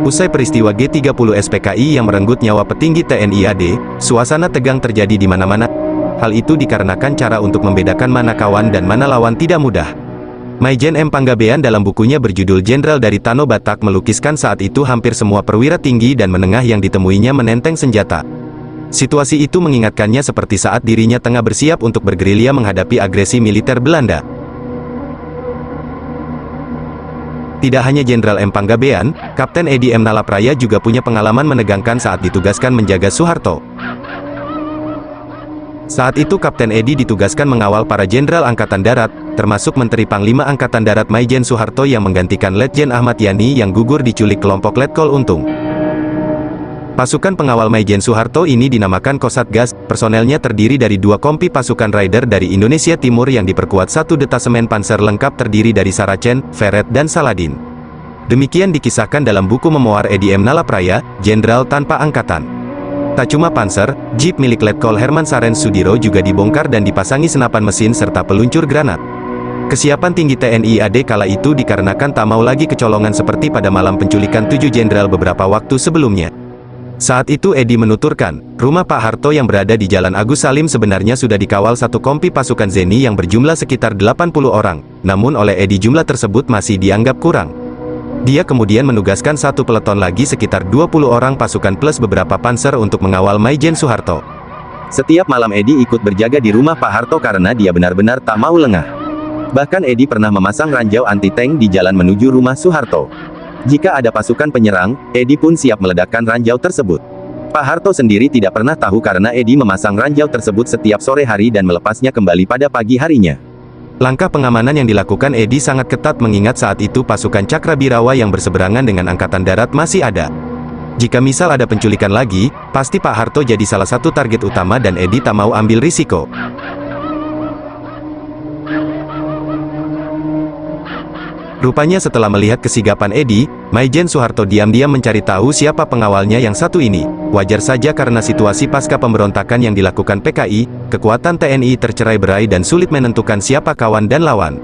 Usai peristiwa G30 SPKI yang merenggut nyawa petinggi TNI AD, suasana tegang terjadi di mana-mana. Hal itu dikarenakan cara untuk membedakan mana kawan dan mana lawan tidak mudah. Maijen M. Panggabean dalam bukunya berjudul Jenderal dari Tano Batak melukiskan saat itu hampir semua perwira tinggi dan menengah yang ditemuinya menenteng senjata. Situasi itu mengingatkannya seperti saat dirinya tengah bersiap untuk bergerilya menghadapi agresi militer Belanda. Tidak hanya Jenderal M. Panggabean, Kapten Edi M. Nalapraya juga punya pengalaman menegangkan saat ditugaskan menjaga Soeharto. Saat itu Kapten Edi ditugaskan mengawal para Jenderal Angkatan Darat, termasuk Menteri Panglima Angkatan Darat Maijen Soeharto yang menggantikan Letjen Ahmad Yani yang gugur diculik kelompok Letkol Untung. Pasukan pengawal Maijen Soeharto ini dinamakan Kosatgas, personelnya terdiri dari 2 kompi pasukan Raider dari Indonesia Timur yang diperkuat 1 detasemen panser lengkap terdiri dari Saracen, Feret dan Saladin. Demikian dikisahkan dalam buku memoir Edi M. Nalapraya, Jenderal Tanpa Angkatan. Tak cuma panser, jeep milik Letkol Herman Sarens Sudiro juga dibongkar dan dipasangi senapan mesin serta peluncur granat. Kesiapan tinggi TNI AD kala itu dikarenakan tak mau lagi kecolongan seperti pada malam penculikan 7 jenderal beberapa waktu sebelumnya. Saat itu Edi menuturkan, rumah Pak Harto yang berada di Jalan Agus Salim sebenarnya sudah dikawal 1 kompi pasukan Zeni yang berjumlah sekitar 80 orang, namun oleh Edi jumlah tersebut masih dianggap kurang. Dia kemudian menugaskan 1 peleton lagi sekitar 20 orang pasukan plus beberapa panser untuk mengawal Maijen Soeharto. Setiap malam Edi ikut berjaga di rumah Pak Harto karena dia benar-benar tak mau lengah. Bahkan Edi pernah memasang ranjau anti-tank di jalan menuju rumah Soeharto. Jika ada pasukan penyerang, Edi pun siap meledakkan ranjau tersebut. Pak Harto sendiri tidak pernah tahu karena Edi memasang ranjau tersebut setiap sore hari dan melepasnya kembali pada pagi harinya. Langkah pengamanan yang dilakukan Edi sangat ketat mengingat saat itu pasukan Cakrabirawa yang berseberangan dengan Angkatan Darat masih ada. Jika misal ada penculikan lagi, pasti Pak Harto jadi salah satu target utama dan Edi tak mau ambil risiko. Rupanya setelah melihat kesigapan Edi, Maijen Soeharto diam-diam mencari tahu siapa pengawalnya yang satu ini. Wajar saja karena situasi pasca pemberontakan yang dilakukan PKI, kekuatan TNI tercerai-berai dan sulit menentukan siapa kawan dan lawan.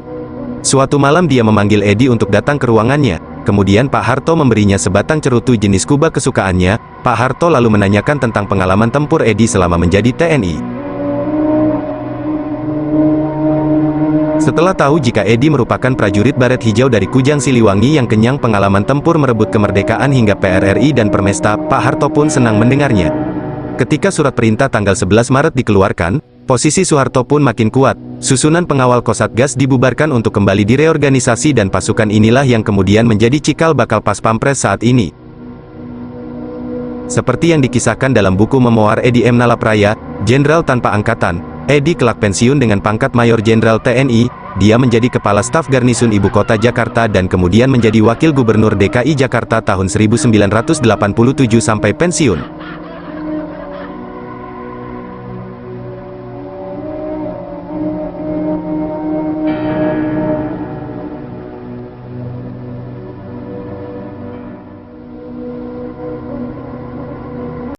Suatu malam dia memanggil Edi untuk datang ke ruangannya, kemudian Pak Harto memberinya sebatang cerutu jenis kuba kesukaannya. Pak Harto lalu menanyakan tentang pengalaman tempur Edi selama menjadi TNI. Setelah tahu jika Edi merupakan prajurit baret hijau dari Kujang Siliwangi yang kenyang pengalaman tempur merebut kemerdekaan hingga PRRI dan Permesta, Pak Harto pun senang mendengarnya. Ketika surat perintah tanggal 11 Maret dikeluarkan, posisi Soeharto pun makin kuat. Susunan pengawal Kosatgas dibubarkan untuk kembali direorganisasi dan pasukan inilah yang kemudian menjadi cikal bakal Pas Pampres saat ini. Seperti yang dikisahkan dalam buku memoir Edi M. Nalapraya, Jenderal Tanpa Angkatan, Edi kelak pensiun dengan pangkat Mayor Jenderal TNI, dia menjadi Kepala Staf Garnisun Ibu Kota Jakarta dan kemudian menjadi Wakil Gubernur DKI Jakarta tahun 1987 sampai pensiun.